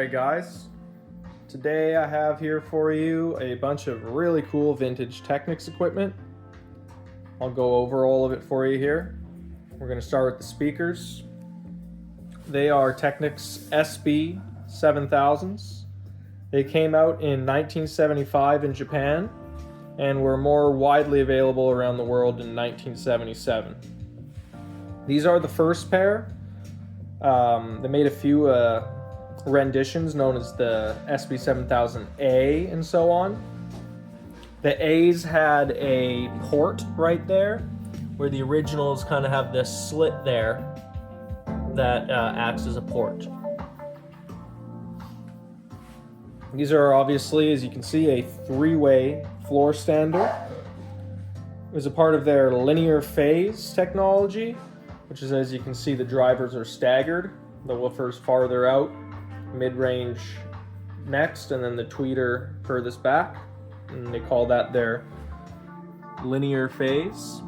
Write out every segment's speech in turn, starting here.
Alright guys, today I have here for you a bunch of really cool vintage Technics equipment. I'll go over all of it for you here. We're going to start with the speakers. They are Technics SB 7000s. They came out in 1975 in Japan and were more widely available around the world in 1977. These are the first pair. They made a few renditions known as the SB7000A and so on. The A's had a port right there, where the originals kind of have this slit there that acts as a port. These are obviously, as you can see, a three-way floor stander. It was a part of their linear phase technology, which is, as you can see, the drivers are staggered. The woofer's farther out, mid-range next, and then the tweeter furthest back. And they call that their linear phase.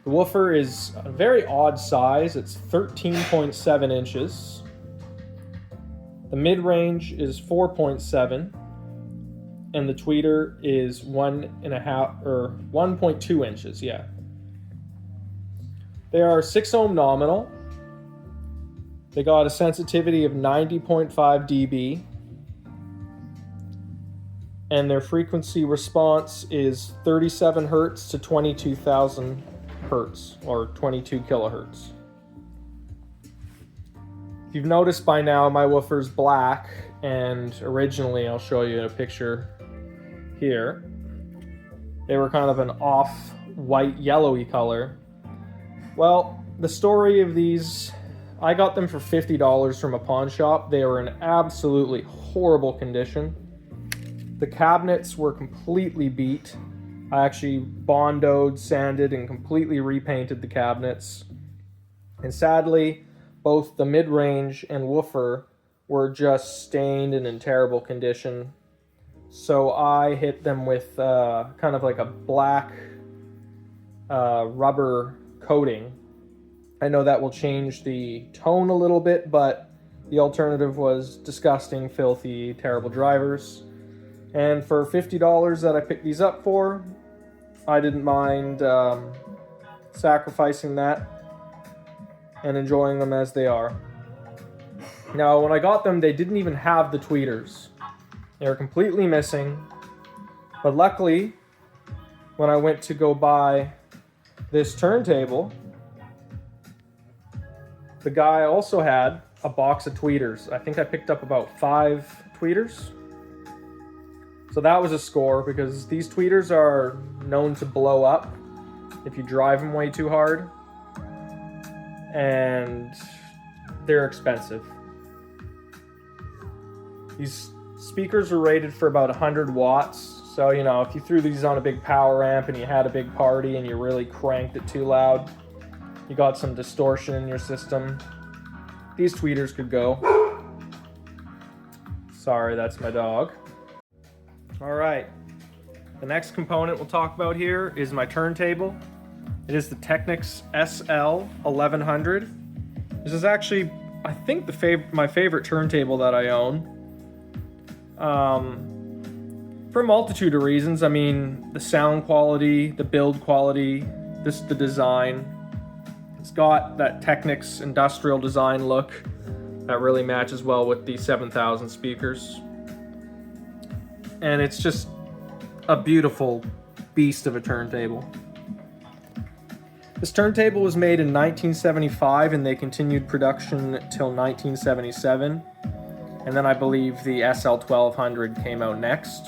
The woofer is a very odd size. It's 13.7 inches. The mid-range is 4.7, and the tweeter is 1.2 inches. Yeah. They are 6 ohm nominal. They got a sensitivity of 90.5 dB. And their frequency response is 37 hertz to 22,000 hertz, or 22 kilohertz. If you've noticed by now, my woofer's black, and originally, I'll show you a picture here, they were kind of an off-white yellowy color. Well, the story of these, I got them for $50 from a pawn shop. They were in absolutely horrible condition. The cabinets were completely beat. I actually bondoed, sanded, and completely repainted the cabinets. And sadly, both the mid-range and woofer were just stained and in terrible condition. So I hit them with kind of like a black rubber coating. I know that will change the tone a little bit, but the alternative was disgusting, filthy, terrible drivers. And for $50 that I picked these up for, I didn't mind sacrificing that and enjoying them as they are. Now, when I got them, they didn't even have the tweeters. They were completely missing. But luckily, when I went to go buy this turntable, the guy also had a box of tweeters. I think I picked up about 5 tweeters. So that was a score, because these tweeters are known to blow up if you drive them way too hard. And they're expensive. These speakers are rated for about 100 watts. So, you know, if you threw these on a big power amp and you had a big party and you really cranked it too loud, you got some distortion in your system, these tweeters could go. Sorry, that's my dog. All right, the next component we'll talk about here is my turntable. It is the Technics SL1100. This is actually, I think, my favorite turntable that I own. For a multitude of reasons. I mean, the sound quality, the build quality, the design. It's got that Technics industrial design look that really matches well with the 7000 speakers. And it's just a beautiful beast of a turntable. This turntable was made in 1975, and they continued production till 1977. And then I believe the SL1200 came out next.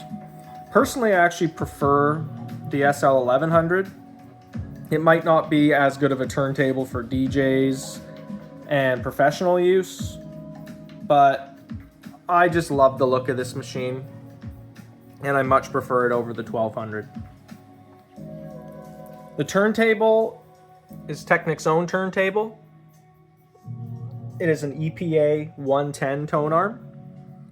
Personally, I actually prefer the SL1100. It might not be as good of a turntable for DJs and professional use, but I just love the look of this machine, and I much prefer it over the 1200. The turntable is Technics' own turntable. It is an EPA 110 tone arm.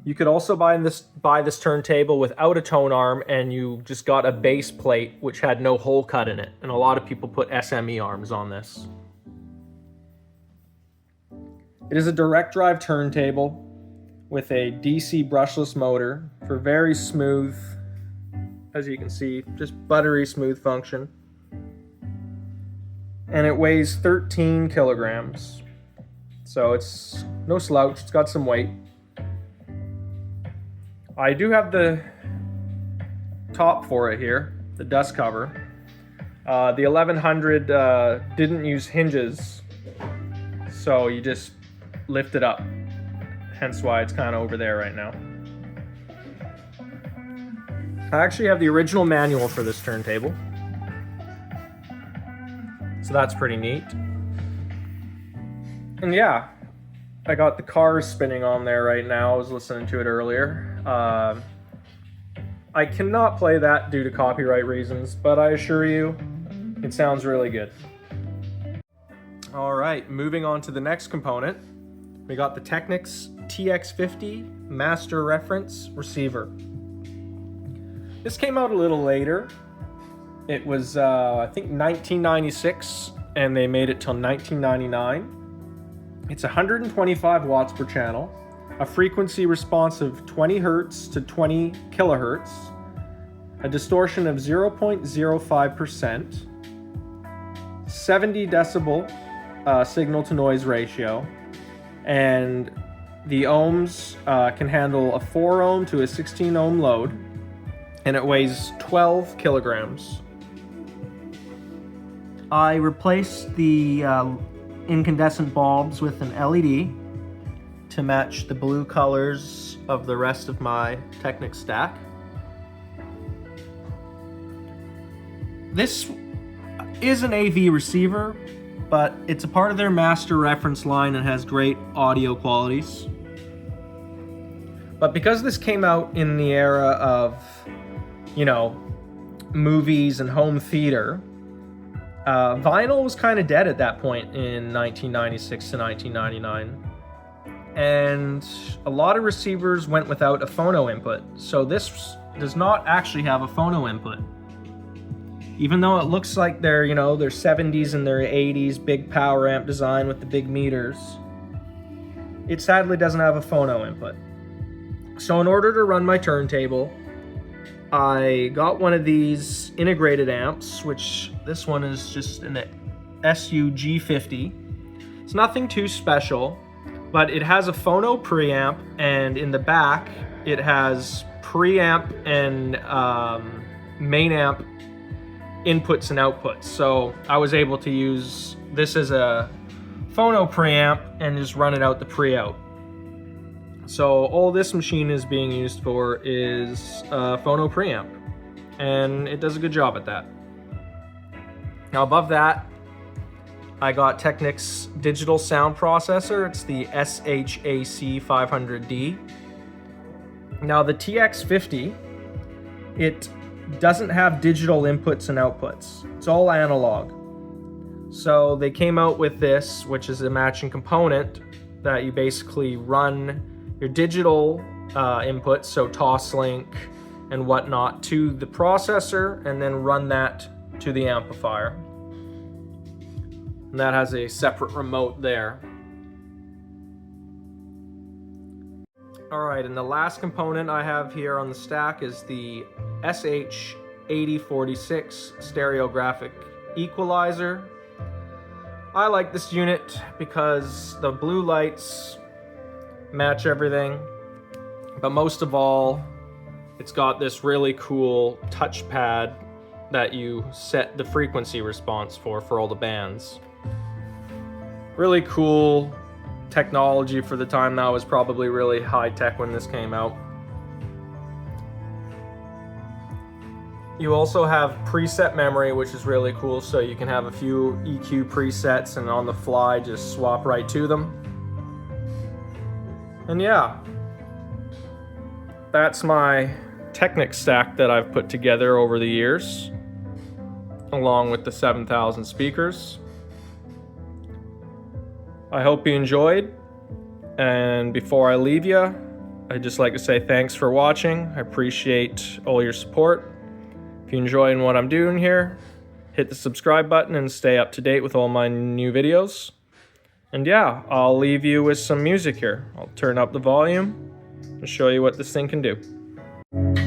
You could also buy this turntable without a tone arm, and you just got a base plate which had no hole cut in it. And a lot of people put SME arms on this. It is a direct drive turntable with a DC brushless motor for very smooth, as you can see, just buttery smooth function. And it weighs 13 kilograms. So it's no slouch, it's got some weight. I do have the top for it here, the dust cover. The 1100 didn't use hinges, so you just lift it up, hence why it's kind of over there right now. I actually have the original manual for this turntable, so that's pretty neat. And yeah, I got the cars spinning on there right now. I was listening to it earlier. I cannot play that due to copyright reasons, but I assure you, it sounds really good. All right, moving on to the next component. We got the Technics TX-50 Master Reference Receiver. This came out a little later. It was, I think, 1996, and they made it till 1999. It's 125 watts per channel, a frequency response of 20 hertz to 20 kilohertz, a distortion of 0.05%, 70 decibel signal to noise ratio, and the ohms can handle a 4 ohm to a 16 ohm load, and it weighs 12 kilograms. I replaced the incandescent bulbs with an LED to match the blue colors of the rest of my Technics stack. This is an AV receiver, but it's a part of their master reference line and has great audio qualities. But because this came out in the era of, you know, movies and home theater, vinyl was kind of dead at that point in 1996 to 1999. And a lot of receivers went without a phono input. So this does not actually have a phono input. Even though it looks like they're, you know, their 70s and their 80s big power amp design with the big meters, it sadly doesn't have a phono input. So in order to run my turntable, I got one of these integrated amps, which this one is just an SUG50. It's nothing too special, but it has a phono preamp, and in the back it has preamp and main amp inputs and outputs. So I was able to use this as a phono preamp and just run it out the pre-out. So all this machine is being used for is a phono preamp, and it does a good job at that. Now above that, I got Technics digital sound processor. It's the SHAC 500D. Now the TX-50, it doesn't have digital inputs and outputs. It's all analog. So they came out with this, which is a matching component that you basically run your digital inputs, so toslink and whatnot, to the processor, and then run that to the amplifier. And that has a separate remote there. Alright, and the last component I have here on the stack is the SH8046 stereographic equalizer. I like this unit because the blue lights match everything, but most of all, it's got this really cool touchpad that you set the frequency response for all the bands. Really cool technology for the time. That was probably really high tech when this came out. You also have preset memory, which is really cool, so you can have a few EQ presets and on the fly just swap right to them. And yeah, that's my Technics stack that I've put together over the years, along with the 7,000 speakers. I hope you enjoyed, and before I leave you, I'd just like to say thanks for watching. I appreciate all your support. If you're enjoying what I'm doing here, hit the subscribe button and stay up to date with all my new videos. And yeah, I'll leave you with some music here. I'll turn up the volume and show you what this thing can do.